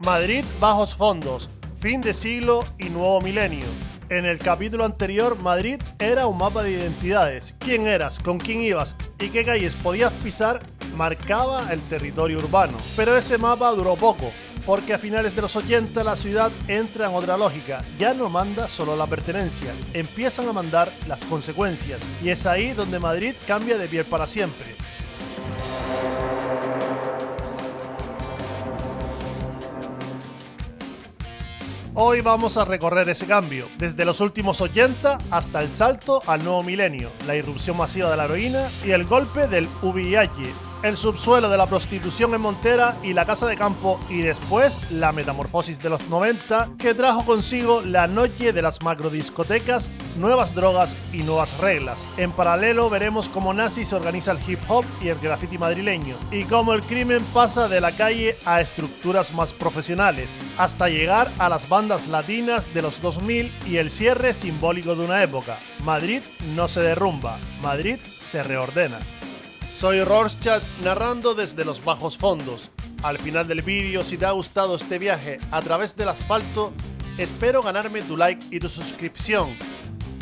Madrid bajos fondos, fin de siglo y nuevo milenio. En el capítulo anterior, Madrid era un mapa de identidades. Quién eras, con quién ibas y qué calles podías pisar marcaba el territorio urbano. Pero ese mapa duró poco, porque a finales de los 80 la ciudad entra en otra lógica. Ya no manda solo la pertenencia, empiezan a mandar las consecuencias. Y es ahí donde Madrid cambia de piel para siempre. Hoy vamos a recorrer ese cambio, desde los últimos 80 hasta el salto al nuevo milenio, la irrupción masiva de la heroína y el golpe del VIH, el subsuelo de la prostitución en Montera y la casa de campo, y después la metamorfosis de los 90 que trajo consigo la noche de las macrodiscotecas, nuevas drogas y nuevas reglas. En paralelo veremos cómo nazi se organiza el hip hop y el graffiti madrileño, y cómo el crimen pasa de la calle a estructuras más profesionales, hasta llegar a las bandas latinas de los 2000 y el cierre simbólico de una época. Madrid no se derrumba, Madrid se reordena. Soy Rorschach narrando desde los bajos fondos. Al final del vídeo, si te ha gustado este viaje a través del asfalto, espero ganarme tu like y tu suscripción,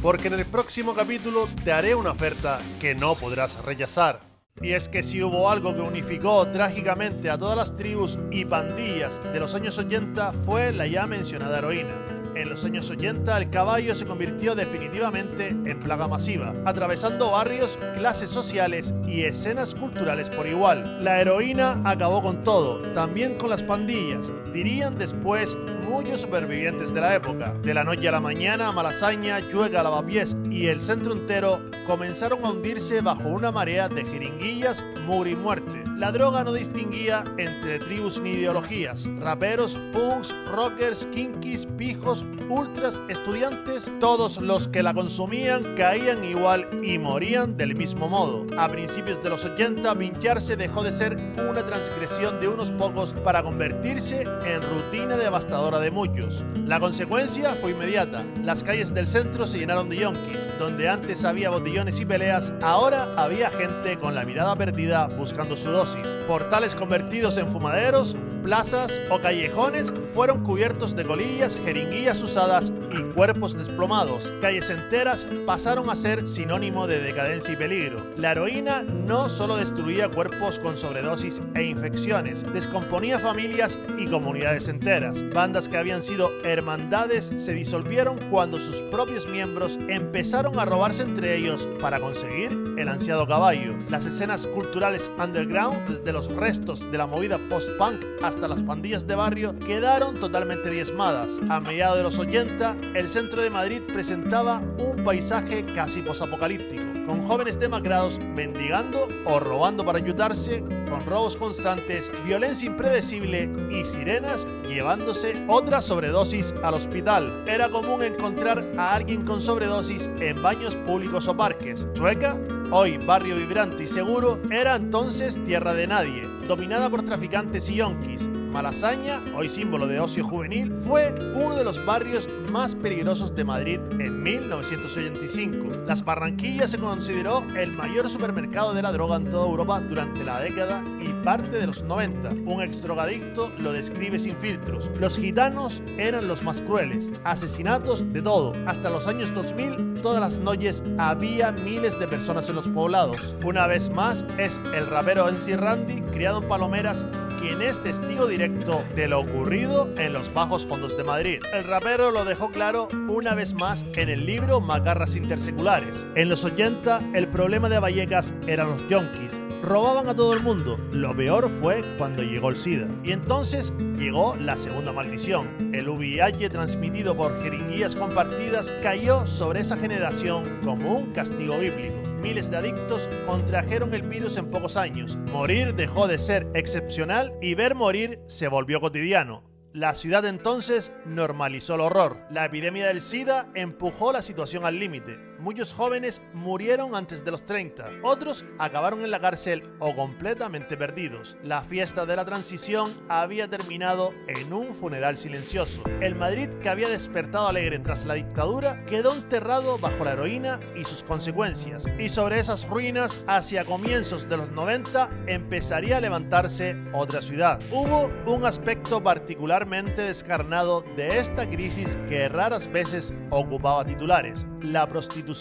porque en el próximo capítulo te haré una oferta que no podrás rechazar. Y es que si hubo algo que unificó trágicamente a todas las tribus y pandillas de los años 80 fue la ya mencionada heroína. En los años 80 el caballo se convirtió definitivamente en plaga masiva, atravesando barrios, clases sociales y escenas culturales por igual. La heroína acabó con todo, también con las pandillas, dirían después muchos supervivientes de la época. De la noche a la mañana, Malasaña, Chueca, Lavapiés y el centro entero comenzaron a hundirse bajo una marea de jeringuillas, mugre y muerte. La droga no distinguía entre tribus ni ideologías. Raperos, punks, rockers, kinkis, pijos, ultras, estudiantes, todos los que la consumían caían igual y morían del mismo modo. A principios de los 80, pincharse dejó de ser una transgresión de unos pocos para convertirse en rutina devastadora de muchos. La consecuencia fue inmediata. Las calles del centro se llenaron de yonkis. Donde antes había botellones y peleas, ahora había gente con la mirada perdida buscando su dosis. Portales convertidos en fumaderos, plazas o callejones fueron cubiertos de colillas, jeringuillas usadas y cuerpos desplomados. Calles enteras pasaron a ser sinónimo de decadencia y peligro. La heroína no solo destruía cuerpos con sobredosis e infecciones, descomponía familias y comunidades enteras. Bandas que habían sido hermandades se disolvieron cuando sus propios miembros empezaron a robarse entre ellos para conseguir el ansiado caballo. Las escenas culturales underground, desde los restos de la movida post-punk hasta las pandillas de barrio, quedaron totalmente diezmadas. A mediados de los 80, el centro de Madrid presentaba un paisaje casi posapocalíptico, con jóvenes demacrados mendigando o robando para ayudarse, con robos constantes, violencia impredecible y sirenas llevándose otra sobredosis al hospital. Era común encontrar a alguien con sobredosis en baños públicos o parques. Chueca, hoy barrio vibrante y seguro, era entonces tierra de nadie, dominada por traficantes y yonkis. Malasaña, hoy símbolo de ocio juvenil, fue uno de los barrios más peligrosos de Madrid en 1985. Las Barranquillas se consideró el mayor supermercado de la droga en toda Europa durante la década y parte de los 90. Un exdrogadicto lo describe sin filtros. Los gitanos eran los más crueles, asesinatos de todo. Hasta los años 2000, todas las noches había miles de personas en los poblados. Una vez más, es el rapero MC Randy, criado en Palomeras, quien es testigo directo de lo ocurrido en los bajos fondos de Madrid. El rapero lo dejó claro una vez más en el libro Macarras Interseculares. En los 80, el problema de Vallecas eran los yonkis. Robaban a todo el mundo. Lo peor fue cuando llegó el SIDA. Y entonces llegó la segunda maldición. El VIH, transmitido por jeringuillas compartidas, cayó sobre esa generación como un castigo bíblico. Miles de adictos contrajeron el virus en pocos años. Morir dejó de ser excepcional y ver morir se volvió cotidiano. La ciudad entonces normalizó el horror. La epidemia del SIDA empujó la situación al límite. Muchos jóvenes murieron antes de los 30, otros acabaron en la cárcel o completamente perdidos. La fiesta de la transición había terminado en un funeral silencioso. El Madrid que había despertado alegre tras la dictadura quedó enterrado bajo la heroína y sus consecuencias. Y sobre esas ruinas, hacia comienzos de los 90, empezaría a levantarse otra ciudad. Hubo un aspecto particularmente descarnado de esta crisis que raras veces ocupaba titulares: la prostitución.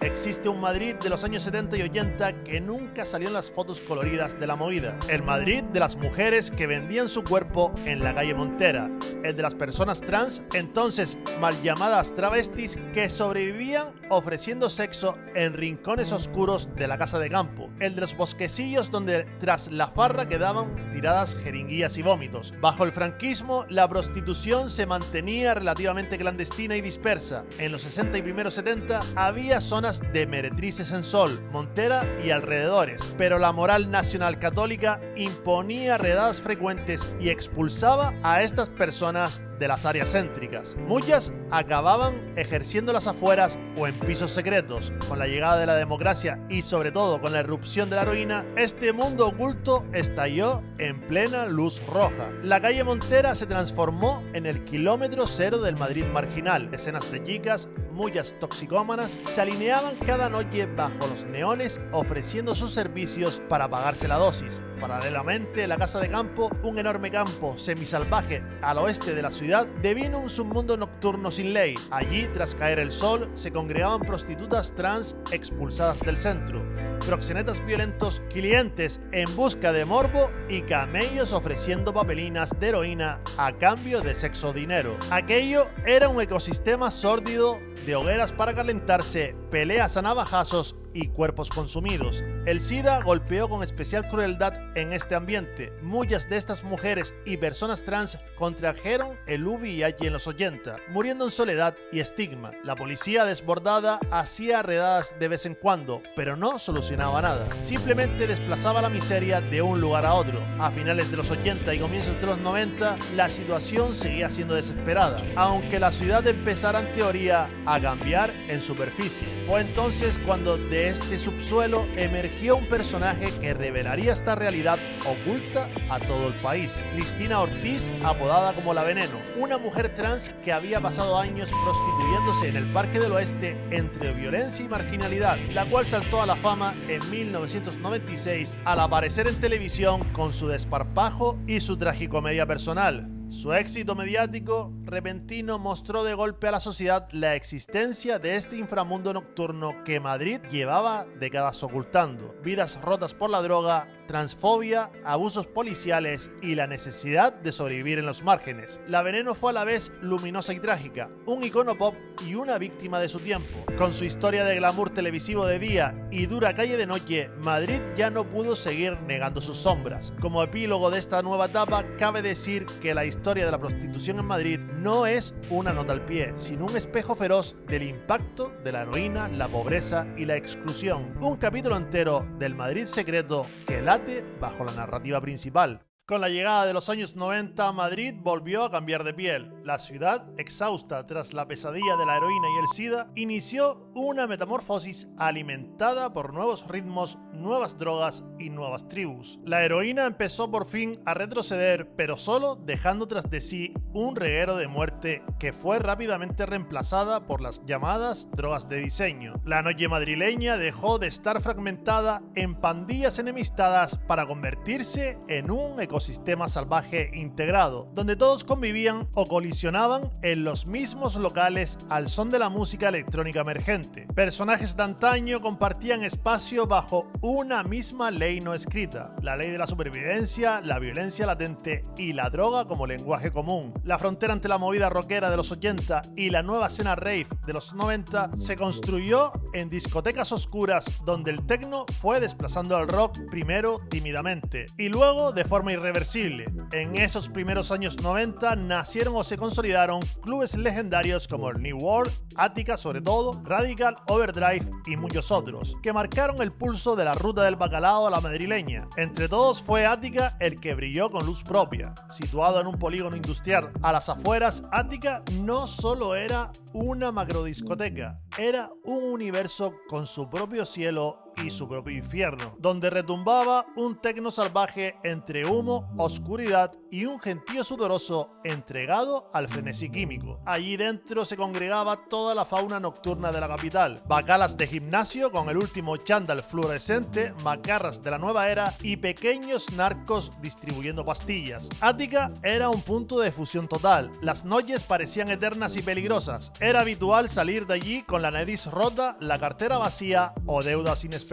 Existe un Madrid de los años 70 y 80 que nunca salió en las fotos coloridas de la movida. El Madrid de las mujeres que vendían su cuerpo en la calle Montera. El de las personas trans, entonces mal llamadas travestis, que sobrevivían ofreciendo sexo en rincones oscuros de la casa de campo. El de los bosquecillos donde tras la farra quedaban tiradas jeringuillas y vómitos. Bajo el franquismo, la prostitución se mantenía relativamente clandestina y dispersa. En los 60 y primeros 70 había zonas de meretrices en Sol, Montera y alrededores, pero la moral nacional católica imponía redadas frecuentes y expulsaba a estas personas de las áreas céntricas. Muchas acababan ejerciendo las afueras o en pisos secretos. Con la llegada de la democracia y sobre todo con la irrupción de la heroína, este mundo oculto estalló en plena luz roja. La calle Montera se transformó en el kilómetro cero del Madrid marginal. Decenas de chicas, muchas toxicómanas, se alineaban cada noche bajo los neones ofreciendo sus servicios para pagarse la dosis. Paralelamente, la casa de campo, un enorme campo semisalvaje al oeste de la ciudad, devino un submundo nocturno sin ley. Allí, tras caer el sol, se congregaban prostitutas trans expulsadas del centro, proxenetas violentos, clientes en busca de morbo y camellos ofreciendo papelinas de heroína a cambio de sexo o dinero. Aquello era un ecosistema sórdido de hogueras para calentarse, peleas a navajazos y cuerpos consumidos. El SIDA golpeó con especial crueldad en este ambiente. Muchas de estas mujeres y personas trans contrajeron el VIH en los 80, muriendo en soledad y estigma. La policía desbordada hacía redadas de vez en cuando, pero no solucionaba nada. Simplemente desplazaba la miseria de un lugar a otro. A finales de los 80 y comienzos de los 90, la situación seguía siendo desesperada, aunque la ciudad empezara en teoría a cambiar en superficie. Fue entonces cuando de este subsuelo emergió un personaje que revelaría esta realidad oculta a todo el país. Cristina Ortiz, apodada como La Veneno, una mujer trans que había pasado años prostituyéndose en el Parque del Oeste entre violencia y marginalidad, la cual saltó a la fama en 1996 al aparecer en televisión con su desparpajo y su tragicomedia personal. Su éxito mediático repentino mostró de golpe a la sociedad la existencia de este inframundo nocturno que Madrid llevaba décadas ocultando. Vidas rotas por la droga, transfobia, abusos policiales y la necesidad de sobrevivir en los márgenes. La Veneno fue a la vez luminosa y trágica, un icono pop y una víctima de su tiempo. Con su historia de glamour televisivo de día y dura calle de noche, Madrid ya no pudo seguir negando sus sombras. Como epílogo de esta nueva etapa, cabe decir que la historia de la prostitución en Madrid no es una nota al pie, sino un espejo feroz del impacto de la heroína, la pobreza y la exclusión. Un capítulo entero del Madrid secreto que late bajo la narrativa principal. Con la llegada de los años 90, Madrid volvió a cambiar de piel. La ciudad, exhausta tras la pesadilla de la heroína y el SIDA, inició una metamorfosis alimentada por nuevos ritmos, nuevas drogas y nuevas tribus. La heroína empezó por fin a retroceder, pero solo dejando tras de sí un reguero de muerte que fue rápidamente reemplazada por las llamadas drogas de diseño. La noche madrileña dejó de estar fragmentada en pandillas enemistadas para convertirse en un ecosistema salvaje integrado, donde todos convivían o colisionaban en los mismos locales al son de la música electrónica emergente. Personajes de antaño compartían espacio bajo una misma ley no escrita, la ley de la supervivencia, la violencia latente y la droga como lenguaje común. La frontera entre la movida rockera de los 80 y la nueva escena rave de los 90 se construyó en discotecas oscuras donde el techno fue desplazando al rock primero tímidamente y luego de forma irreversible irreversible. En esos primeros años 90 nacieron o se consolidaron clubes legendarios como el New World, Attica sobre todo, Radical, Overdrive y muchos otros, que marcaron el pulso de la ruta del bacalao a la madrileña. Entre todos fue Attica el que brilló con luz propia. Situado en un polígono industrial a las afueras, Attica no solo era una macrodiscoteca, era un universo con su propio cielo y su propio infierno, donde retumbaba un tecno salvaje entre humo, oscuridad y un gentío sudoroso entregado al frenesí químico. Allí dentro se congregaba toda la fauna nocturna de la capital, bacalas de gimnasio con el último chándal fluorescente, macarras de la nueva era y pequeños narcos distribuyendo pastillas. Attica era un punto de fusión total, las noches parecían eternas y peligrosas, era habitual salir de allí con la nariz rota, la cartera vacía o deudas inesperadas.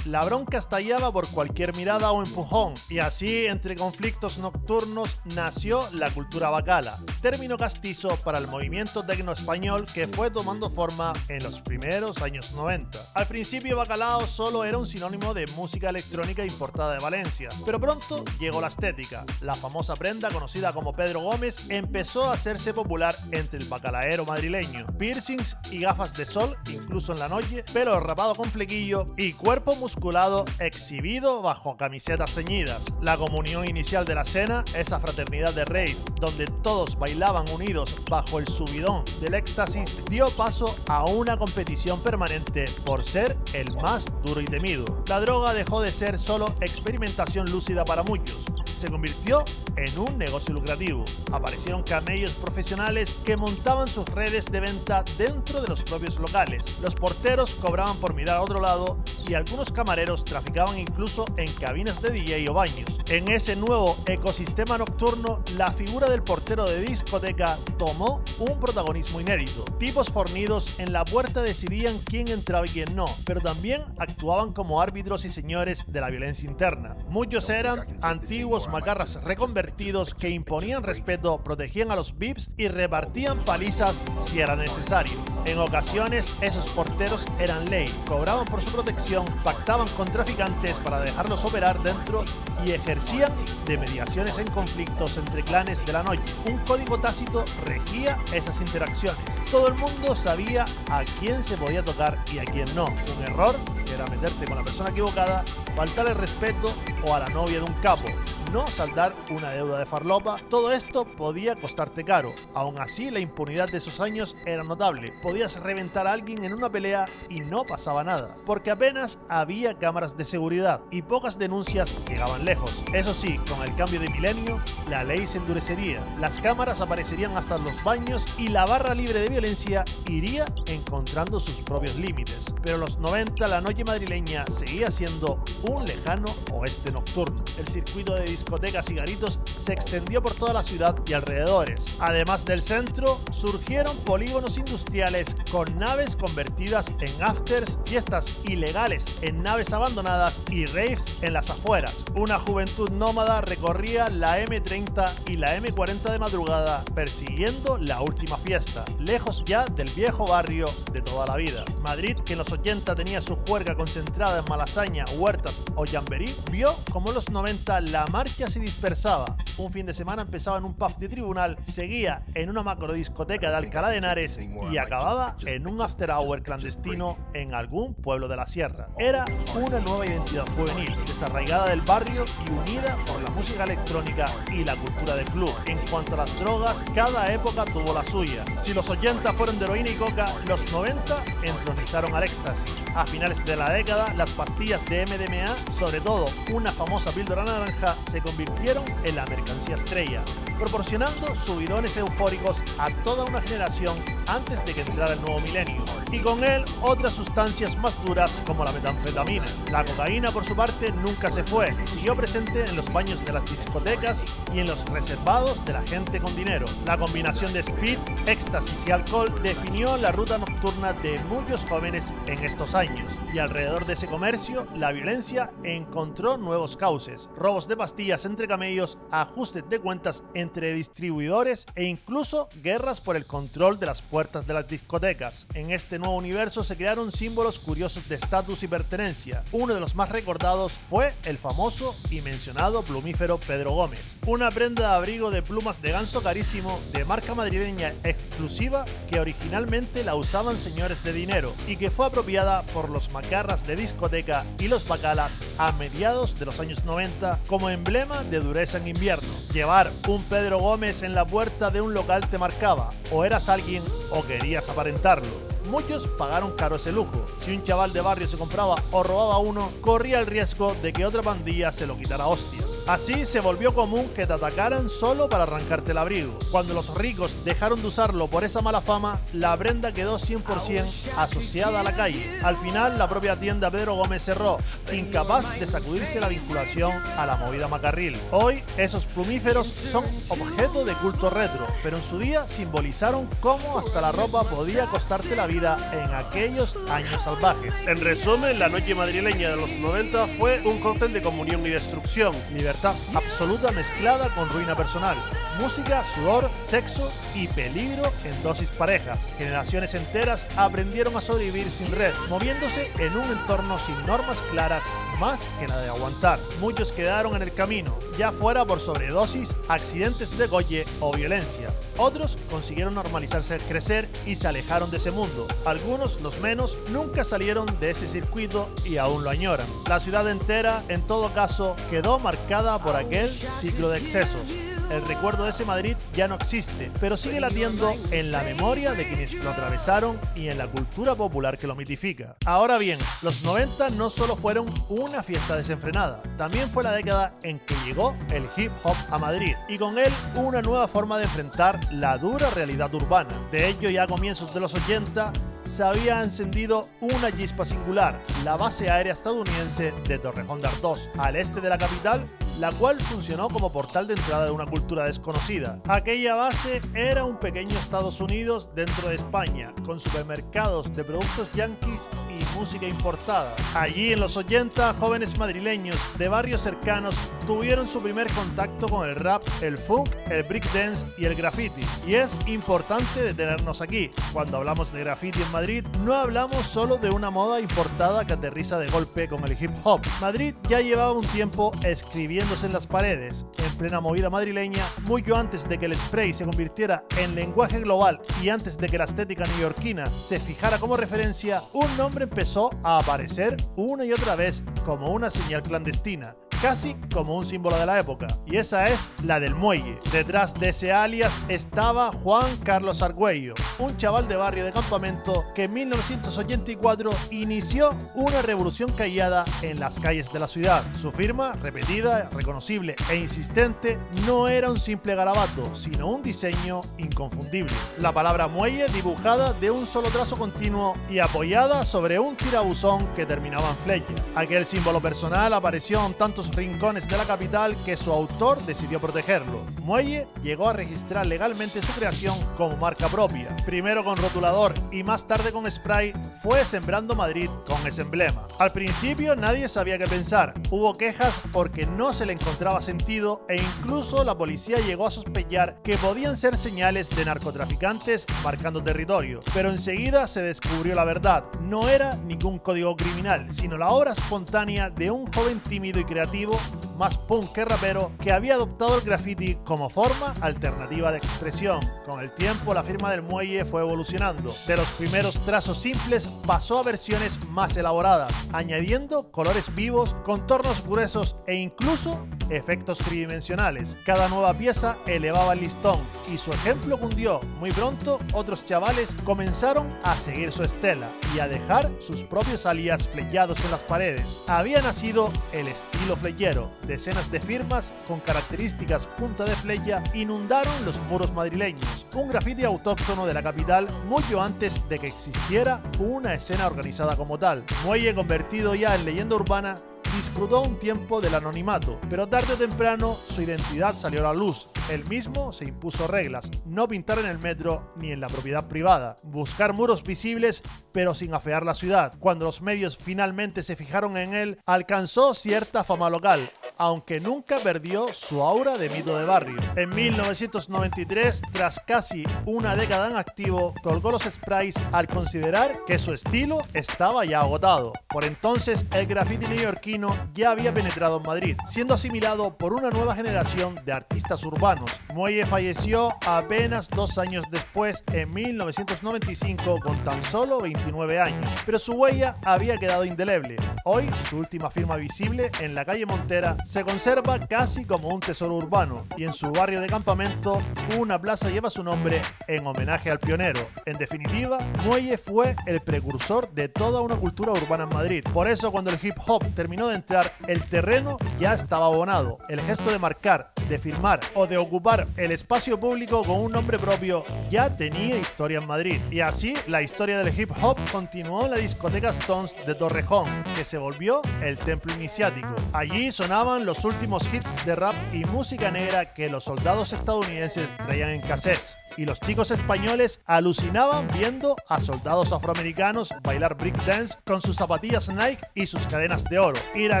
La bronca estallaba por cualquier mirada o empujón, y así, entre conflictos nocturnos, nació la cultura bacala, término castizo para el movimiento tecno español que fue tomando forma en los primeros años 90. Al principio, bacalao solo era un sinónimo de música electrónica importada de Valencia, pero pronto llegó la estética. La famosa prenda conocida como Pedro Gómez empezó a hacerse popular entre el bacalaero madrileño. Piercings y gafas de sol, incluso en la noche, pelo rapado con flequillo y cuerpo musculado exhibido bajo camisetas ceñidas. La comunión inicial de la cena, esa fraternidad de rave, donde todos bailaban unidos bajo el subidón del éxtasis, dio paso a una competición permanente por ser el más duro y temido. La droga dejó de ser solo experimentación lúcida para muchos. Se convirtió en un negocio lucrativo. Aparecieron camellos profesionales que montaban sus redes de venta dentro de los propios locales. Los porteros cobraban por mirar a otro lado y algunos camareros traficaban incluso en cabinas de DJ o baños. En ese nuevo ecosistema nocturno, la figura del portero de discoteca tomó un protagonismo inédito. Tipos fornidos en la puerta decidían quién entraba y quién no, pero también actuaban como árbitros y señores de la violencia interna. Muchos eran antiguos macarras reconvertidos que imponían respeto, protegían a los VIPs y repartían palizas si era necesario. En ocasiones, esos porteros eran ley, cobraban por su protección, pactaban con traficantes para dejarlos operar dentro y ejercían de mediaciones en conflictos entre clanes de la noche. Un código tácito regía esas interacciones. Todo el mundo sabía a quién se podía tocar y a quién no. Un error era meterte con la persona equivocada, faltar el respeto o a la novia de un capo. No saldar una deuda de farlopa, todo esto podía costarte caro. Aún así, la impunidad de esos años era notable. Podías reventar a alguien en una pelea y no pasaba nada, porque apenas había cámaras de seguridad y pocas denuncias llegaban lejos. Eso sí, con el cambio de milenio, la ley se endurecería. Las cámaras aparecerían hasta en los baños y la barra libre de violencia iría encontrando sus propios límites. Pero en los 90 la noche madrileña seguía siendo un lejano oeste nocturno. El circuito de discotecas y garitos se extendió por toda la ciudad y alrededores. Además del centro, surgieron polígonos industriales con naves convertidas en afters, fiestas ilegales en naves abandonadas y raves en las afueras. Una juventud nómada recorría la M30 y la M40 de madrugada persiguiendo la última fiesta, lejos ya del viejo barrio de toda la vida. Madrid, que en los 80 tenía su juerga concentrada en Malasaña, Huertas o Chamberí, vio como en los 90 la marcha se dispersaba. Un fin de semana empezaba en un pub de Tribunal, seguía en una macrodiscoteca de Alcalá de Henares y acababa en un after hour clandestino en algún pueblo de la sierra. Era una nueva identidad juvenil, desarraigada del barrio y unida por la música electrónica y la cultura del club. En cuanto a las drogas, cada época tuvo la suya. Si los 80 fueron de heroína y coca, los 90 entronizaron al éxtasis. A finales de la década, las pastillas de MDMA, sobre todo una famosa píldora naranja, se convirtieron en la mercancía estrella, proporcionando subidones eufóricos a toda una generación antes de que entrara el nuevo milenio, y con él otras sustancias más duras como la metanfetamina. La cocaína, por su parte, nunca se fue, siguió presente en los baños de las discotecas y en los reservados de la gente con dinero. La combinación de speed, éxtasis y alcohol definió la ruta nocturna de muchos jóvenes en estos años. años, y alrededor de ese comercio, la violencia encontró nuevos cauces: robos de pastillas entre camellos, ajustes de cuentas entre distribuidores e incluso guerras por el control de las puertas de las discotecas. En este nuevo universo se crearon símbolos curiosos de estatus y pertenencia. Uno de los más recordados fue el famoso y mencionado plumífero Pedro Gómez, una prenda de abrigo de plumas de ganso carísimo de marca madrileña exclusiva que originalmente la usaban señores de dinero y que fue apropiada por los macarras de discoteca y los bacalas a mediados de los años 90 como emblema de dureza en invierno. Llevar un Pedro Gómez en la puerta de un local te marcaba: o eras alguien o querías aparentarlo. Muchos pagaron caro ese lujo. Si un chaval de barrio se compraba o robaba uno, corría el riesgo de que otra pandilla se lo quitara a hostias. Así se volvió común que te atacaran solo para arrancarte el abrigo. Cuando los ricos dejaron de usarlo por esa mala fama, la prenda quedó 100% asociada a la calle. Al final, la propia tienda Pedro Gómez cerró, incapaz de sacudirse la vinculación a la movida macarril. Hoy, esos plumíferos son objeto de culto retro, pero en su día simbolizaron cómo hasta la ropa podía costarte la vida en aquellos años salvajes. En resumen, la noche madrileña de los 90 fue un cóctel de comunión y destrucción, libertad absoluta mezclada con ruina personal, música, sudor, sexo y peligro en dosis parejas. Generaciones enteras aprendieron a sobrevivir sin red, moviéndose en un entorno sin normas claras más que la de aguantar. Muchos quedaron en el camino, ya fuera por sobredosis, accidentes de coche o violencia. Otros consiguieron normalizarse, crecer y se alejaron de ese mundo. Algunos, los menos, nunca salieron de ese circuito y aún lo añoran. La ciudad entera, en todo caso, quedó marcada por aquel ciclo de excesos. El recuerdo de ese Madrid ya no existe, pero sigue latiendo en la memoria de quienes lo atravesaron y en la cultura popular que lo mitifica. Ahora bien, los 90 no solo fueron una fiesta desenfrenada, también fue la década en que llegó el hip hop a Madrid y con él una nueva forma de enfrentar la dura realidad urbana. De hecho, ya a comienzos de los 80 se había encendido una chispa singular, la base aérea estadounidense de Torrejón de Ardoz, al este de la capital, la cual funcionó como portal de entrada de una cultura desconocida. Aquella base era un pequeño Estados Unidos dentro de España, con supermercados de productos yanquis y música importada. Allí en los 80, jóvenes madrileños de barrios cercanos tuvieron su primer contacto con el rap, el funk, el breakdance y el graffiti. Y es importante detenernos aquí. Cuando hablamos de graffiti en Madrid, no hablamos solo de una moda importada que aterriza de golpe con el hip hop. Madrid ya llevaba un tiempo escribiendo en las paredes, en plena movida madrileña, mucho antes de que el spray se convirtiera en lenguaje global y antes de que la estética neoyorquina se fijara como referencia, un nombre empezó a aparecer una y otra vez como una señal clandestina, casi como un símbolo de la época, y esa es la del Muelle. Detrás de ese alias estaba Juan Carlos Argüello, un chaval de barrio de Campamento que en 1984 inició una revolución callada en las calles de la ciudad. Su firma, repetida, reconocible e insistente, no era un simple garabato, sino un diseño inconfundible. La palabra muelle dibujada de un solo trazo continuo y apoyada sobre un tirabuzón que terminaba en flecha. Aquel símbolo personal apareció en tantos rincones de la capital que su autor decidió protegerlo. Muelle llegó a registrar legalmente su creación como marca propia, primero con rotulador y más tarde con spray. Fue sembrando Madrid con ese emblema. Al principio nadie sabía qué pensar, hubo quejas porque no se le encontraba sentido e incluso la policía llegó a sospechar que podían ser señales de narcotraficantes marcando territorio, pero enseguida se descubrió la verdad. No era ningún código criminal, sino la obra espontánea de un joven tímido y creativo, más punk que rapero, que había adoptado el graffiti como forma alternativa de expresión. Con el tiempo, la firma del Muelle fue evolucionando. De los primeros trazos simples pasó a versiones más elaboradas, añadiendo colores vivos, contornos gruesos e incluso efectos tridimensionales. Cada nueva pieza elevaba el listón y su ejemplo cundió. Muy pronto, otros chavales comenzaron a seguir su estela y a dejar sus propios alias flechados en las paredes. Había nacido el estilo flechero. Decenas de firmas con características punta de flecha inundaron los muros madrileños, un graffiti autóctono de la capital mucho antes de que existiera una escena organizada como tal. Muelle, convertido ya en leyenda urbana, disfrutó un tiempo del anonimato, pero tarde o temprano su identidad salió a la luz. Él mismo se impuso reglas: no pintar en el metro ni en la propiedad privada, buscar muros visibles pero sin afear la ciudad. Cuando los medios finalmente se fijaron en él, alcanzó cierta fama local, aunque nunca perdió su aura de mito de barrio. En 1993, tras casi una década en activo, colgó los sprays al considerar que su estilo estaba ya agotado. Por entonces, el graffiti neoyorquino ya había penetrado en Madrid, siendo asimilado por una nueva generación de artistas urbanos. Muelle falleció apenas 2 años después, en 1995, con tan solo 29 años, pero su huella había quedado indeleble. Hoy, su última firma visible en la calle Montera se conserva casi como un tesoro urbano, y en su barrio de Campamento una plaza lleva su nombre en homenaje al pionero. En definitiva, Muelle fue el precursor de toda una cultura urbana en Madrid. Por eso, cuando el hip hop terminó de entrar, el terreno ya estaba abonado. El gesto de marcar, de firmar o de ocupar el espacio público con un nombre propio ya tenía historia en Madrid. Y así, la historia del hip hop continuó en la discoteca Stones de Torrejón, que se volvió el templo iniciático. Allí sonaban los últimos hits de rap y música negra que los soldados estadounidenses traían en cassettes, y los chicos españoles alucinaban viendo a soldados afroamericanos bailar breakdance con sus zapatillas Nike y sus cadenas de oro. Ir a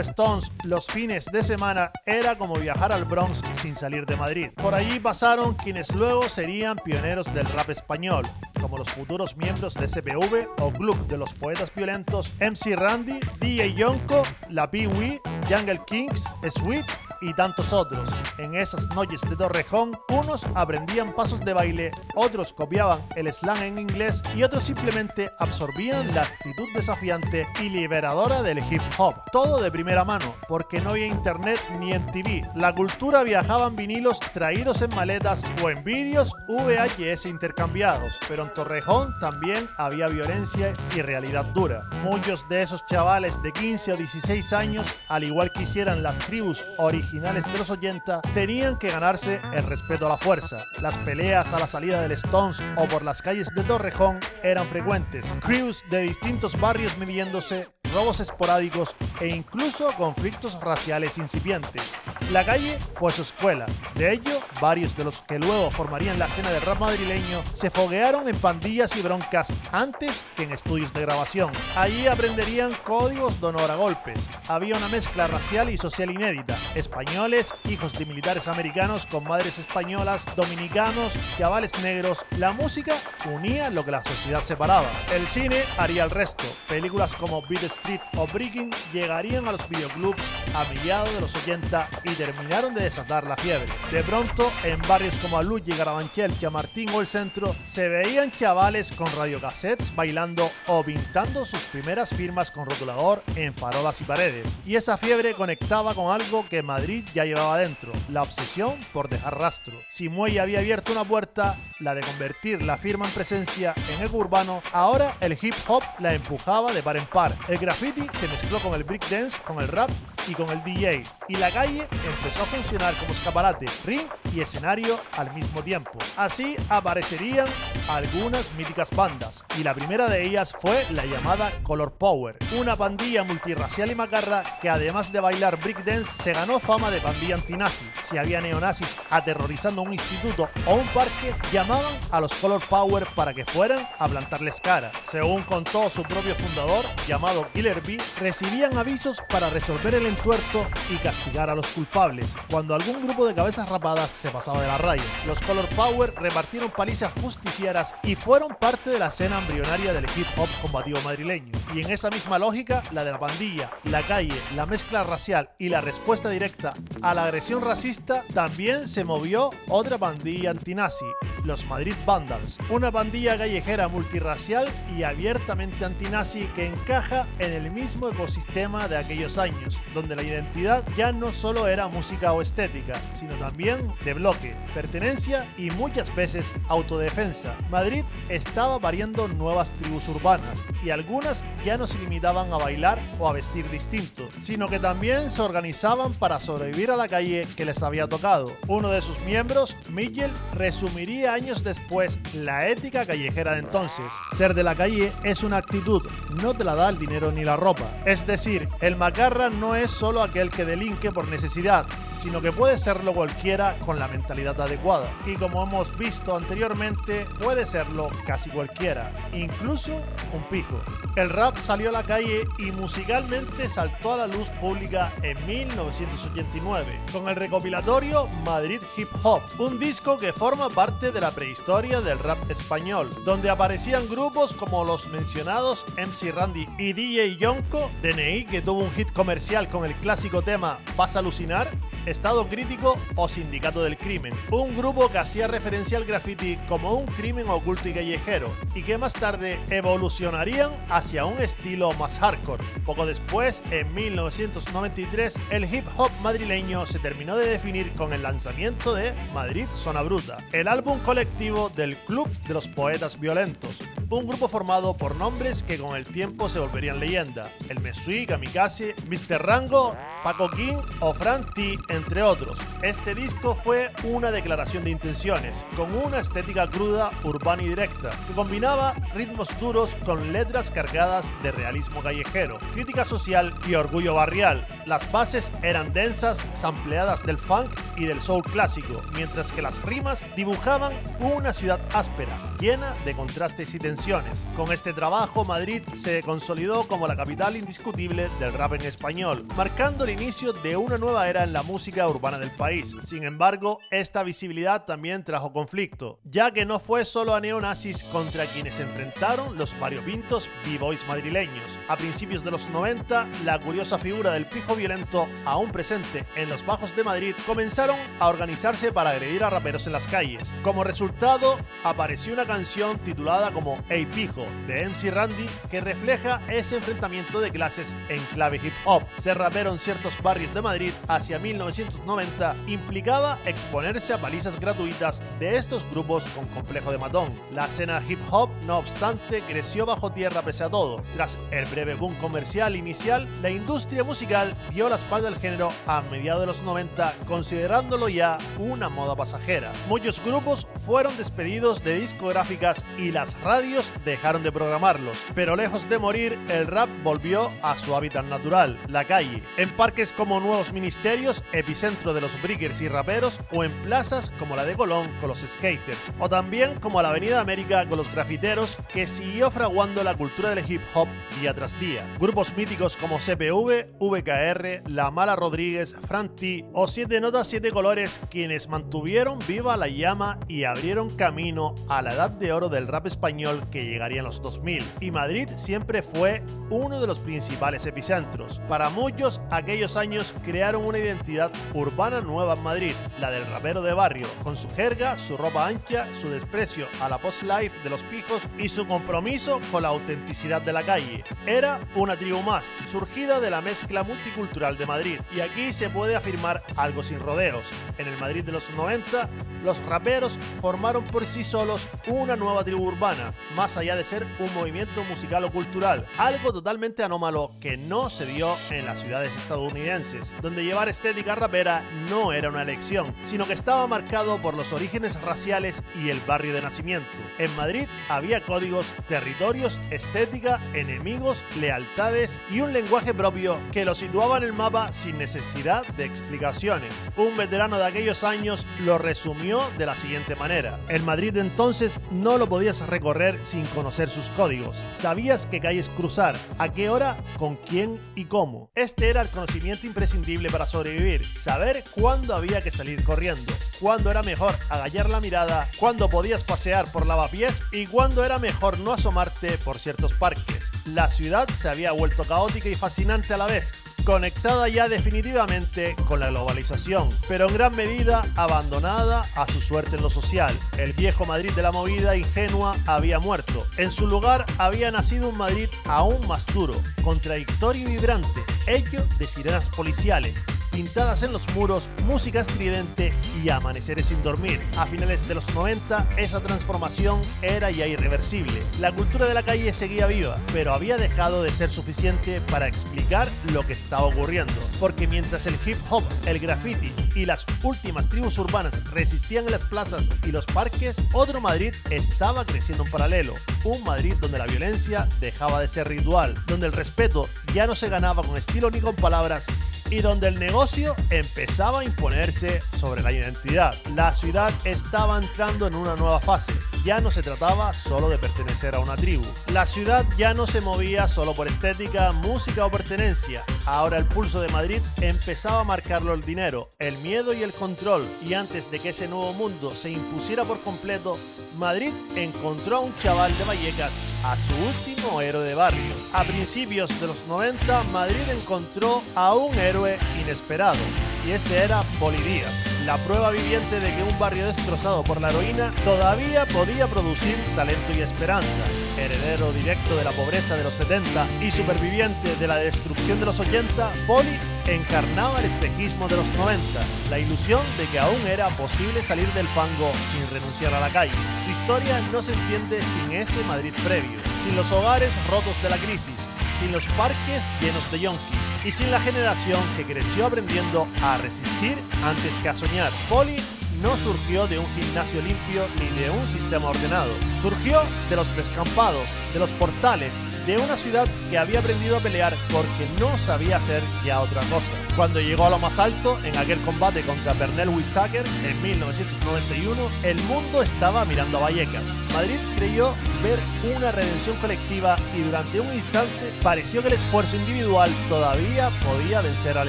Stones los fines de semana era como viajar al Bronx sin salir de Madrid. Por allí pasaron quienes luego serían pioneros del rap español, como los futuros miembros de SPV o Club de los Poetas Violentos, MC Randy, DJ Yonko, La Pee-Wee, Jungle Kings, Sweet y tantos otros. En esas noches de Torrejón, unos aprendían pasos de baile, otros copiaban el slang en inglés y otros simplemente absorbían la actitud desafiante y liberadora del hip hop. Todo de primera mano, porque no había internet ni en TV. La cultura viajaba en vinilos traídos en maletas o en vídeos VHS intercambiados, pero en Torrejón también había violencia y realidad dura. Muchos de esos chavales de 15 o 16 años, al igual que hicieran las tribus originales de los 80, tenían que ganarse el respeto a la fuerza. Las peleas a la salida del Stones o por las calles de Torrejón eran frecuentes. Crews de distintos barrios midiéndose, robos esporádicos e incluso conflictos raciales incipientes. La calle fue su escuela. De ello, varios de los que luego formarían la escena del rap madrileño se foguearon en pandillas y broncas antes que en estudios de grabación. Allí aprenderían códigos de honor a golpes. Había una mezcla racial y social inédita. Españoles, hijos de militares americanos con madres españolas, dominicanos, chavales negros. La música unía lo que la sociedad separaba. El cine haría el resto. Películas como Beat Street o Breaking llegarían a los videoclubs a mediados de los 80 y terminaron de desatar la fiebre. De pronto, en barrios como Aluche, Carabanchel, Chamartín o el Centro, se veían chavales con radiocassettes bailando o pintando sus primeras firmas con rotulador en farolas y paredes. Y esa fiebre conectaba con algo que Madrid ya llevaba dentro: la obsesión por dejar rastro. Si Muelle había abierto una puerta, la de convertir la firma en presencia en eco urbano, ahora el hip hop la empujaba de par en par. El graffiti se mezcló con el breakdance, con el rap y con el DJ, y la calle empezó a funcionar como escaparate, ring y escenario al mismo tiempo. Así aparecerían algunas míticas bandas, y la primera de ellas fue la llamada Color Power, una pandilla multirracial y macarra que, además de bailar breakdance, se ganó fama de pandilla antinazi. Si había neonazis aterrorizando un instituto o un parque, llamaban a los Color Power para que fueran a plantarles cara. Según contó su propio fundador, llamado Killer B, recibían avisos para resolver el entuerto y castigar a los culpables cuando algún grupo de cabezas rapadas se pasaba de la raya. Los Color Power repartieron palizas justicieras y fueron parte de la escena embrionaria del hip hop combativo madrileño. Y en esa misma lógica, la de la pandilla, la calle, la mezcla racial y la respuesta directa a la agresión racista, también se movió otra pandilla antinazi, los Madrid Vandals, una pandilla callejera multirracial y abiertamente antinazi que encaja en el mismo ecosistema de aquellos años, donde la identidad ya no solo era música o estética, sino también de bloque, pertenencia y muchas veces autodefensa. Madrid estaba pariendo nuevas tribus urbanas, y algunas ya no se limitaban a bailar o a vestir distinto, sino que también se organizaban para sobrevivir a la calle que les había tocado. Uno de sus miembros, Miguel, resumiría años después la ética callejera de entonces: ser de la calle es una actitud, no te la da el dinero ni la ropa. Es decir, el macarra no es solo aquel que delinque por necesidad, sino que puede serlo cualquiera con la mentalidad adecuada. Y como hemos visto anteriormente, puede serlo casi cualquiera, incluso un pijo. El rap salió a la calle y musicalmente saltó a la luz pública en 1989 con el recopilatorio Madrid Hip Hop, un disco que forma parte de la prehistoria del rap español, donde aparecían grupos como los mencionados MC Randy y DJ Yonko, DNI, que tuvo un hit comercial con el clásico tema Vas a alucinar, Estado Crítico o Sindicato del Crimen, un grupo que hacía referencia al graffiti como un crimen oculto y callejero, y que más tarde evolucionarían hacia un estilo más hardcore. Poco después, en 1993, el hip hop madrileño se terminó de definir con el lanzamiento de Madrid Zona Bruta, el álbum colectivo del Club de los Poetas Violentos, un grupo formado por nombres que con el tiempo se volverían leyenda: El Mesui, Kamikaze, Mr. Rango, Paco King o Fran T, entre otros. Este disco fue una declaración de intenciones, con una estética cruda, urbana y directa, que combinaba ritmos duros con letras cargadas de realismo callejero, crítica social y orgullo barrial. Las bases eran densas, sampleadas del funk y del soul clásico, mientras que las rimas dibujaban una ciudad áspera, llena de contrastes y tensiones. Con este trabajo, Madrid se consolidó como la capital indiscutible del rap en español, marcando el inicio de una nueva era en la música urbana del país. Sin embargo, esta visibilidad también trajo conflicto, ya que no fue solo a neonazis contra quienes se enfrentaron los variopintos b-boys madrileños. A principios de los 90, la curiosa figura del pijo violento, aún presente en los bajos de Madrid, comenzaron a organizarse para agredir a raperos en las calles. Como resultado, apareció una canción titulada como Ey Pijo, de MC Randy, que refleja ese enfrentamiento de clases en clave hip hop. Ser rapero en ciertos barrios de Madrid hacia 1990 implicaba exponerse a palizas gratuitas de estos grupos con complejo de matón. La escena hip hop, no obstante, creció bajo tierra pese a todo. Tras el breve boom comercial inicial, la industria musical dio la espalda al género a mediados de los 90, considerándolo ya una moda pasajera. Muchos grupos fueron despedidos de discográficas y las radios dejaron de programarlos, pero lejos de morir, el rap volvió a su hábitat natural, la calle, en parques como Nuevos Ministerios, epicentro de los breakers y raperos, o en plazas como la de Colón con los skaters, o también como la Avenida América con los grafiteros, que siguió fraguando la cultura del hip hop día tras día. Grupos míticos como CPV, VKR, La Mala Rodríguez, Fran T o 7 Notas 7 Colores, quienes mantuvieron viva la llama y abrieron camino a la edad de oro del rap español que llegaría en los 2000. Y Madrid siempre fue uno de los principales epicentros. Para muchos, aquellos años crearon una identidad urbana nueva en Madrid, la del rapero de barrio, con su jerga, su ropa ancha, su desprecio a la post-life de los pijos y su compromiso con la autenticidad de la calle. Era una tribu más, surgida de la mezcla multicultural de Madrid, y aquí se puede afirmar algo sin rodeos. En el Madrid de los 90, los raperos formaron por sí solos una nueva tribu urbana, más allá de ser un movimiento musical o cultural, algo totalmente anómalo que no se dio en las ciudades estadounidenses, donde llevar estética rapera no era una elección, sino que estaba marcado por los orígenes raciales y el barrio de nacimiento. En Madrid había códigos, territorios, estética, enemigos, lealtades y un lenguaje propio que lo situaba en el mapa sin necesidad de explicaciones. Un veterano de aquellos años lo resumió de la siguiente manera: el Madrid de entonces no lo podías recorrer sin conocer sus códigos. Sabías qué calles cruzar, a qué hora, con quién y cómo. Este era el conocimiento imprescindible para sobrevivir, saber cuándo había que salir corriendo, cuándo era mejor agallar la mirada, cuándo podías pasear por lavapiés y cuándo era mejor no asomarte por ciertos parques. La ciudad se había vuelto caótica y fascinante a la vez, conectada ya definitivamente con la globalización, pero en gran medida abandonada a su suerte en lo social. El viejo Madrid de la movida ingenua había muerto. En su lugar había nacido un Madrid aún más duro, contradictorio y vibrante, hecho de sirenas policiales, pintadas en los muros, música estridente y amaneceres sin dormir. A finales de los 90, esa transformación era ya irreversible. La cultura de la calle seguía viva, pero había dejado de ser suficiente para explicar lo que estaba ocurriendo. Porque mientras el hip hop, el graffiti y las últimas tribus urbanas resistían en las plazas y los parques, otro Madrid estaba creciendo en paralelo. Un Madrid donde la violencia dejaba de ser ritual, donde el respeto ya no se ganaba con estilo ni con palabras y donde el negocio empezaba a imponerse sobre la identidad. La ciudad estaba entrando en una nueva fase. Ya no se trataba solo de pertenecer a una tribu. La ciudad ya no se movía solo por estética, música o pertenencia. Ahora el pulso de Madrid empezaba a marcarlo el dinero, el miedo y el control. Y antes de que ese nuevo mundo se impusiera por completo, Madrid encontró a un chaval de Vallecas, a su último héroe de barrio. A principios de los 90, Madrid encontró a un héroe inesperado, y ese era Poli Díaz, la prueba viviente de que un barrio destrozado por la heroína todavía podía producir talento y esperanza. Heredero directo de la pobreza de los 70 y superviviente de la destrucción de los 80, Poli encarnaba el espejismo de los 90, la ilusión de que aún era posible salir del fango sin renunciar a la calle. Su historia no se entiende sin ese Madrid previo, sin los hogares rotos de la crisis, sin los parques llenos de yonkis y sin la generación que creció aprendiendo a resistir antes que a soñar. Poli no surgió de un gimnasio limpio ni de un sistema ordenado. Surgió de los descampados, de los portales, de una ciudad que había aprendido a pelear porque no sabía hacer ya otra cosa. Cuando llegó a lo más alto, en aquel combate contra Pernell Whitaker en 1991, el mundo estaba mirando a Vallecas. Madrid creyó ver una redención colectiva y durante un instante pareció que el esfuerzo individual todavía podía vencer al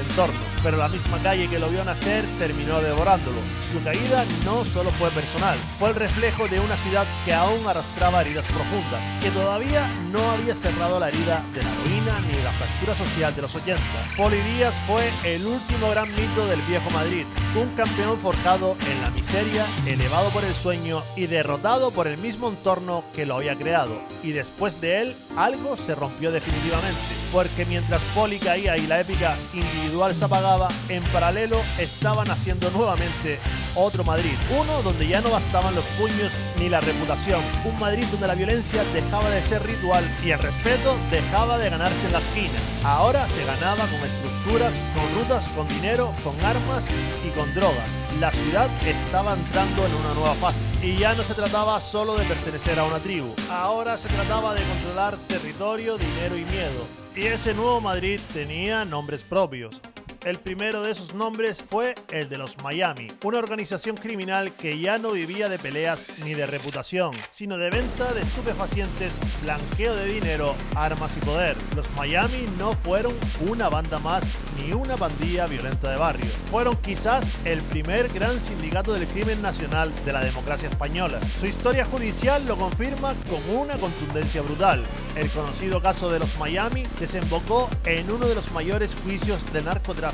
entorno. Pero la misma calle que lo vio nacer terminó devorándolo. Su caída no solo fue personal, fue el reflejo de una ciudad que aún arrastraba heridas profundas, que todavía no había cerrado la herida de la ruina ni de la fractura social de los 80. Poli Díaz fue el último gran mito del viejo Madrid, un campeón forjado en la miseria, elevado por el sueño y derrotado por el mismo entorno que lo había creado. Y después de él, algo se rompió definitivamente, porque mientras Poli caía y la épica individual se apagaba, en paralelo estaba naciendo nuevamente otro Madrid, uno donde ya no bastaban los puños ni la reputación, un Madrid donde la violencia dejaba de ser ritual y el respeto dejaba de ganarse en la esquina. Ahora se ganaba con estructuras, con rutas, con dinero, con armas y con drogas. La ciudad estaba entrando en una nueva fase y ya no se trataba solo de pertenecer a una tribu, ahora se trataba de controlar territorio, dinero y miedo. Y ese nuevo Madrid tenía nombres propios. El primero de esos nombres fue el de los Miami, una organización criminal que ya no vivía de peleas ni de reputación, sino de venta de estupefacientes, blanqueo de dinero, armas y poder. Los Miami no fueron una banda más ni una pandilla violenta de barrio. Fueron quizás el primer gran sindicato del crimen nacional de la democracia española. Su historia judicial lo confirma con una contundencia brutal. El conocido caso de los Miami desembocó en uno de los mayores juicios de narcotráfico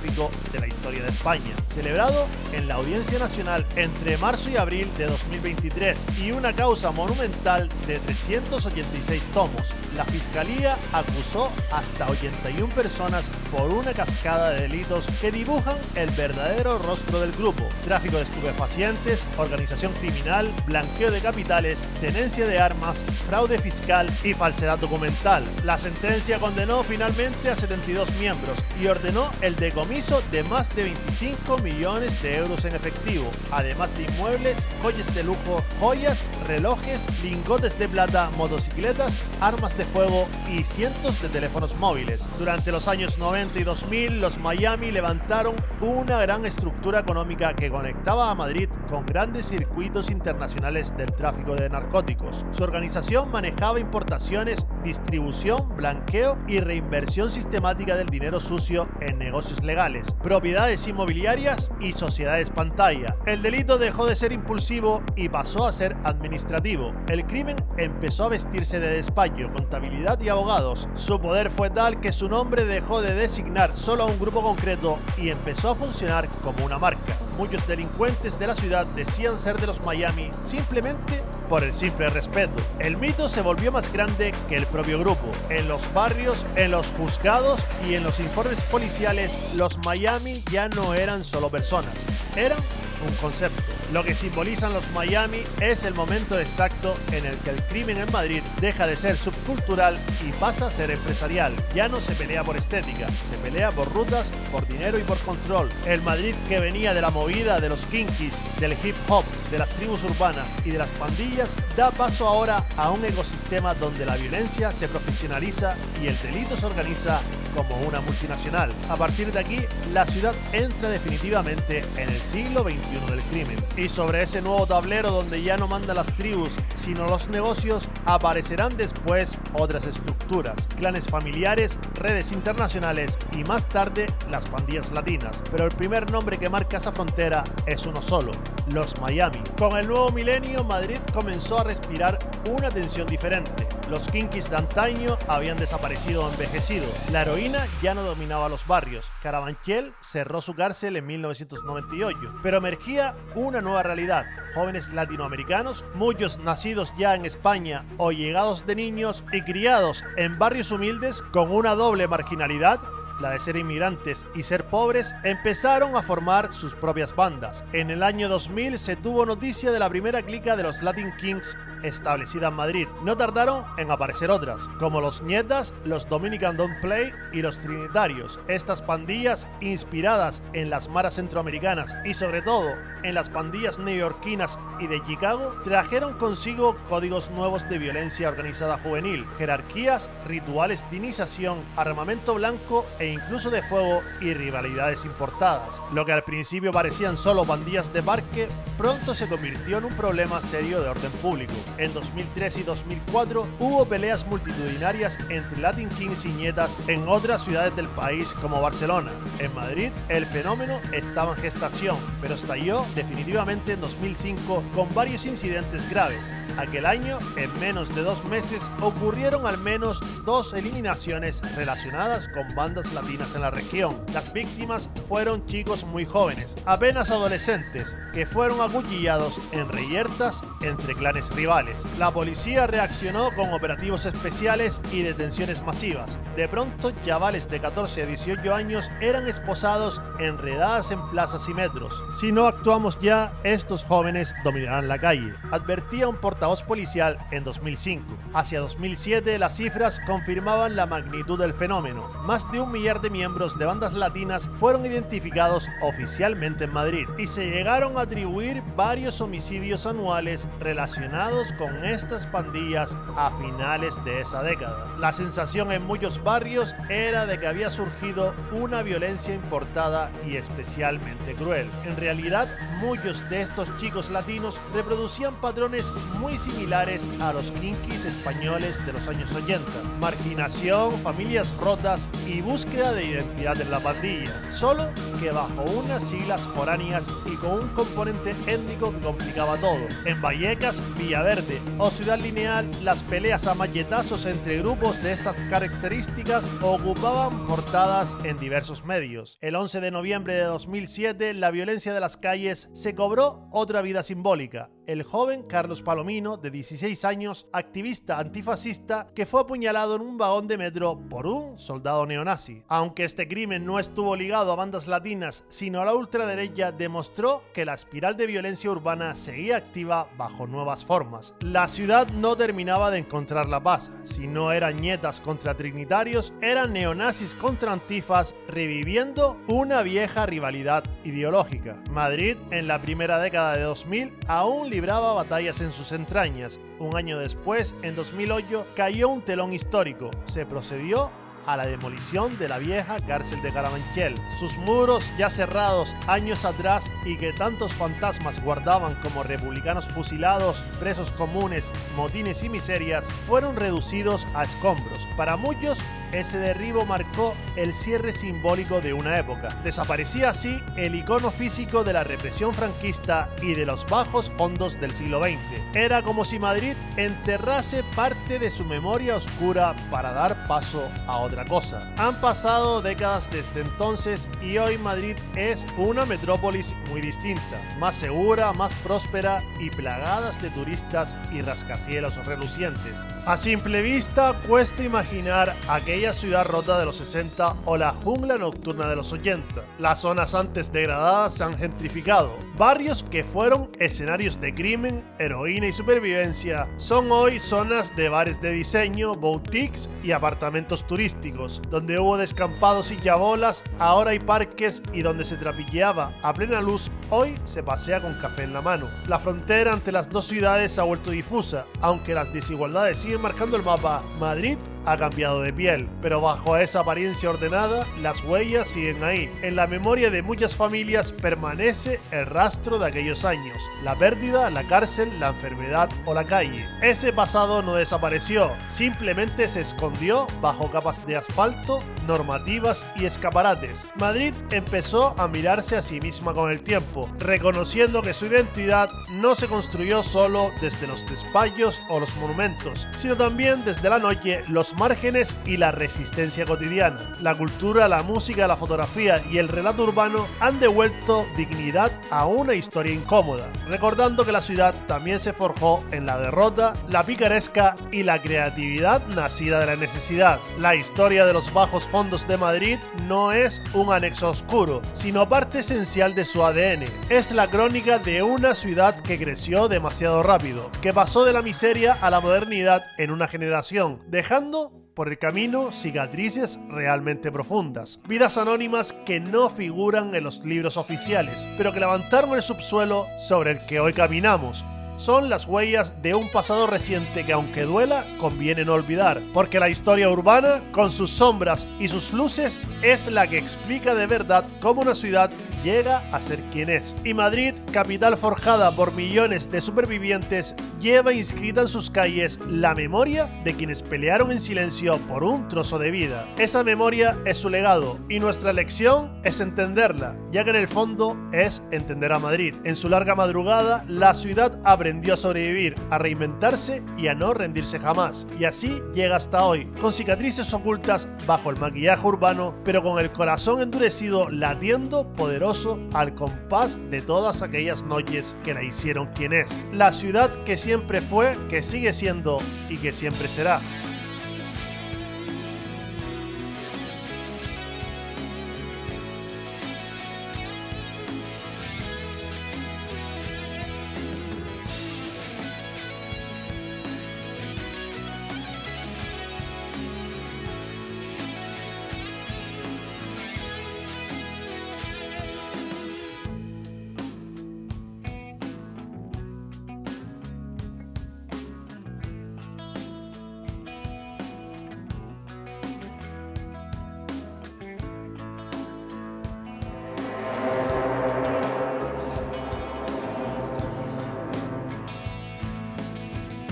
de la historia de España, celebrado en la Audiencia Nacional entre marzo y abril de 2023 y una causa monumental de 386 tomos. La Fiscalía acusó hasta 81 personas por una cascada de delitos que dibujan el verdadero rostro del grupo: tráfico de estupefacientes, organización criminal, blanqueo de capitales, tenencia de armas, fraude fiscal y falsedad documental. La sentencia condenó finalmente a 72 miembros y ordenó el decomiso de más de 25 millones de euros en efectivo, además de inmuebles, joyas de lujo, joyas, relojes, lingotes de plata, motocicletas, armas de fuego y cientos de teléfonos móviles. Durante los años 90 y 2000, los Miami levantaron una gran estructura económica que conectaba a Madrid con grandes circuitos internacionales del tráfico de narcóticos. Su organización manejaba importaciones, distribución, blanqueo y reinversión sistemática del dinero sucio en negocios legales, propiedades inmobiliarias y sociedades pantalla. El delito dejó de ser impulsivo y pasó a ser administrativo. El crimen empezó a vestirse de despacho, contabilidad y abogados. Su poder fue tal que su nombre dejó de designar solo a un grupo concreto y empezó a funcionar como una marca. Muchos delincuentes de la ciudad decían ser de los Miami simplemente por el simple respeto. El mito se volvió más grande que el propio grupo. En los barrios, en los juzgados y en los informes policiales, los Miami ya no eran solo personas, eran un concepto. Lo que simbolizan los Miami es el momento exacto en el que el crimen en Madrid deja de ser subcultural y pasa a ser empresarial. Ya no se pelea por estética, se pelea por rutas, por dinero y por control. El Madrid que venía de la movida de los kinkis, del hip hop, de las tribus urbanas y de las pandillas, da paso ahora a un ecosistema donde la violencia se profesionaliza y el delito se organiza como una multinacional. A partir de aquí, la ciudad entra definitivamente en el siglo XXI del crimen. Y sobre ese nuevo tablero donde ya no mandan las tribus, sino los negocios, aparecerán después otras estructuras, clanes familiares, redes internacionales y más tarde las pandillas latinas. Pero el primer nombre que marca esa frontera es uno solo: los Miami. Con el nuevo milenio, Madrid comenzó a respirar una tensión diferente. Los kinkis de antaño habían desaparecido o envejecido. La heroína ya no dominaba los barrios. Carabanchel cerró su cárcel en 1998. Pero emergía una nueva realidad. Jóvenes latinoamericanos, muchos nacidos ya en España o llegados de niños y criados en barrios humildes con una doble marginalidad, la de ser inmigrantes y ser pobres, empezaron a formar sus propias bandas. En el año 2000 se tuvo noticia de la primera clica de los Latin Kings establecida en Madrid. No tardaron en aparecer otras, como los Nietas, los Dominican Don't Play y los Trinitarios. Estas pandillas, inspiradas en las maras centroamericanas y sobre todo en las pandillas neoyorquinas y de Chicago, trajeron consigo códigos nuevos de violencia organizada juvenil, jerarquías, rituales de iniciación, armamento blanco e incluso de fuego y rivalidades importadas. Lo que al principio parecían solo pandillas de parque, pronto se convirtió en un problema serio de orden público. En 2003 y 2004 hubo peleas multitudinarias entre Latin Kings y Nietas en otras ciudades del país como Barcelona. En Madrid el fenómeno estaba en gestación, pero estalló definitivamente en 2005 con varios incidentes graves. Aquel año, en menos de 2 meses, ocurrieron al menos 2 eliminaciones relacionadas con bandas latinas en la región. Las víctimas fueron chicos muy jóvenes, apenas adolescentes, que fueron acuchillados en reyertas entre clanes rivales. La policía reaccionó con operativos especiales y detenciones masivas. De pronto, chavales de 14 a 18 años eran esposados en redadas en plazas y metros. Si no actuamos ya, estos jóvenes dominarán la calle, advertía un portavoz policial en 2005. Hacia 2007, las cifras confirmaban la magnitud del fenómeno. Más de 1 millar de miembros de bandas latinas fueron identificados oficialmente en Madrid y se llegaron a atribuir varios homicidios anuales relacionados con estas pandillas a finales de esa década. La sensación en muchos barrios era de que había surgido una violencia importada y especialmente cruel. En realidad, muchos de estos chicos latinos reproducían patrones muy similares a los kinkis españoles de los años 80. Marginación, familias rotas y búsqueda de identidad en la pandilla, solo que bajo unas siglas foráneas y con un componente étnico que complicaba todo. En Vallecas, Villaverde o Ciudad Lineal, las peleas a machetazos entre grupos de estas características ocupaban portadas en diversos medios. El 11 de noviembre de 2007, la violencia de las calles se cobró otra vida simbólica. El joven Carlos Palomino, de 16 años, activista antifascista, que fue apuñalado en un vagón de metro por un soldado neonazi. Aunque este crimen no estuvo ligado a bandas latinas, sino a la ultraderecha, demostró que la espiral de violencia urbana seguía activa bajo nuevas formas. La ciudad no terminaba de encontrar la paz. Si no eran Nietas contra trinitarios, eran neonazis contra antifas, reviviendo una vieja rivalidad ideológica. Madrid, en la primera década de 2000, aún libraba batallas en sus entrañas. Un año después, en 2008, cayó un telón histórico. Se procedió a la demolición de la vieja cárcel de Carabanchel. Sus muros, ya cerrados años atrás y que tantos fantasmas guardaban como republicanos fusilados, presos comunes, motines y miserias, fueron reducidos a escombros. Para muchos, ese derribo marcó el cierre simbólico de una época. Desaparecía así el icono físico de la represión franquista y de los bajos fondos del siglo XX. Era como si Madrid enterrase parte de su memoria oscura para dar paso a otra otra cosa. Han pasado décadas desde entonces y hoy Madrid es una metrópolis muy distinta, más segura, más próspera y plagadas de turistas y rascacielos relucientes. A simple vista cuesta imaginar aquella ciudad rota de los 60 o la jungla nocturna de los 80. Las zonas antes degradadas se han gentrificado. Barrios que fueron escenarios de crimen, heroína y supervivencia son hoy zonas de bares de diseño, boutiques y apartamentos turísticos. Donde hubo descampados y yabolas, ahora hay parques, y donde se trapilleaba a plena luz, hoy se pasea con café en la mano. La frontera entre las dos ciudades se ha vuelto difusa, aunque las desigualdades siguen marcando el mapa. Madrid ha cambiado de piel, pero bajo esa apariencia ordenada, las huellas siguen ahí. En la memoria de muchas familias permanece el rastro de aquellos años: la pérdida, la cárcel, la enfermedad o la calle. Ese pasado no desapareció, simplemente se escondió bajo capas de asfalto, normativas y escaparates. Madrid empezó a mirarse a sí misma con el tiempo, reconociendo que su identidad no se construyó solo desde los despachos o los monumentos, sino también desde la noche, los márgenes y la resistencia cotidiana. La cultura, la música, la fotografía y el relato urbano han devuelto dignidad a una historia incómoda, recordando que la ciudad también se forjó en la derrota, la picaresca y la creatividad nacida de la necesidad. La historia de los bajos fondos de Madrid no es un anexo oscuro, sino parte esencial de su ADN. Es la crónica de una ciudad que creció demasiado rápido, que pasó de la miseria a la modernidad en una generación, dejando por el camino cicatrices realmente profundas, vidas anónimas que no figuran en los libros oficiales, pero que levantaron el subsuelo sobre el que hoy caminamos. Son las huellas de un pasado reciente que, aunque duela, conviene no olvidar, porque la historia urbana, con sus sombras y sus luces, es la que explica de verdad cómo una ciudad llega a ser quien es. Y Madrid, capital forjada por millones de supervivientes, lleva inscrita en sus calles la memoria de quienes pelearon en silencio por un trozo de vida. Esa memoria es su legado, y nuestra lección es entenderla, ya que en el fondo es entender a Madrid. En su larga madrugada, la ciudad aprendió a sobrevivir, a reinventarse y a no rendirse jamás. Y así llega hasta hoy, con cicatrices ocultas bajo el maquillaje urbano, pero con el corazón endurecido, latiendo poderoso al compás de todas aquellas noches que la hicieron quien es. La ciudad que siempre fue, que sigue siendo y que siempre será.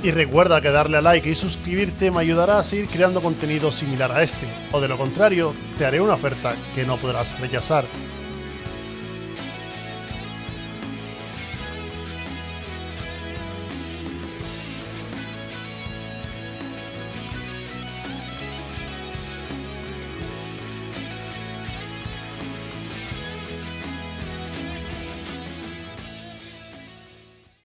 Y recuerda que darle a like y suscribirte me ayudará a seguir creando contenido similar a este, o de lo contrario, te haré una oferta que no podrás rechazar.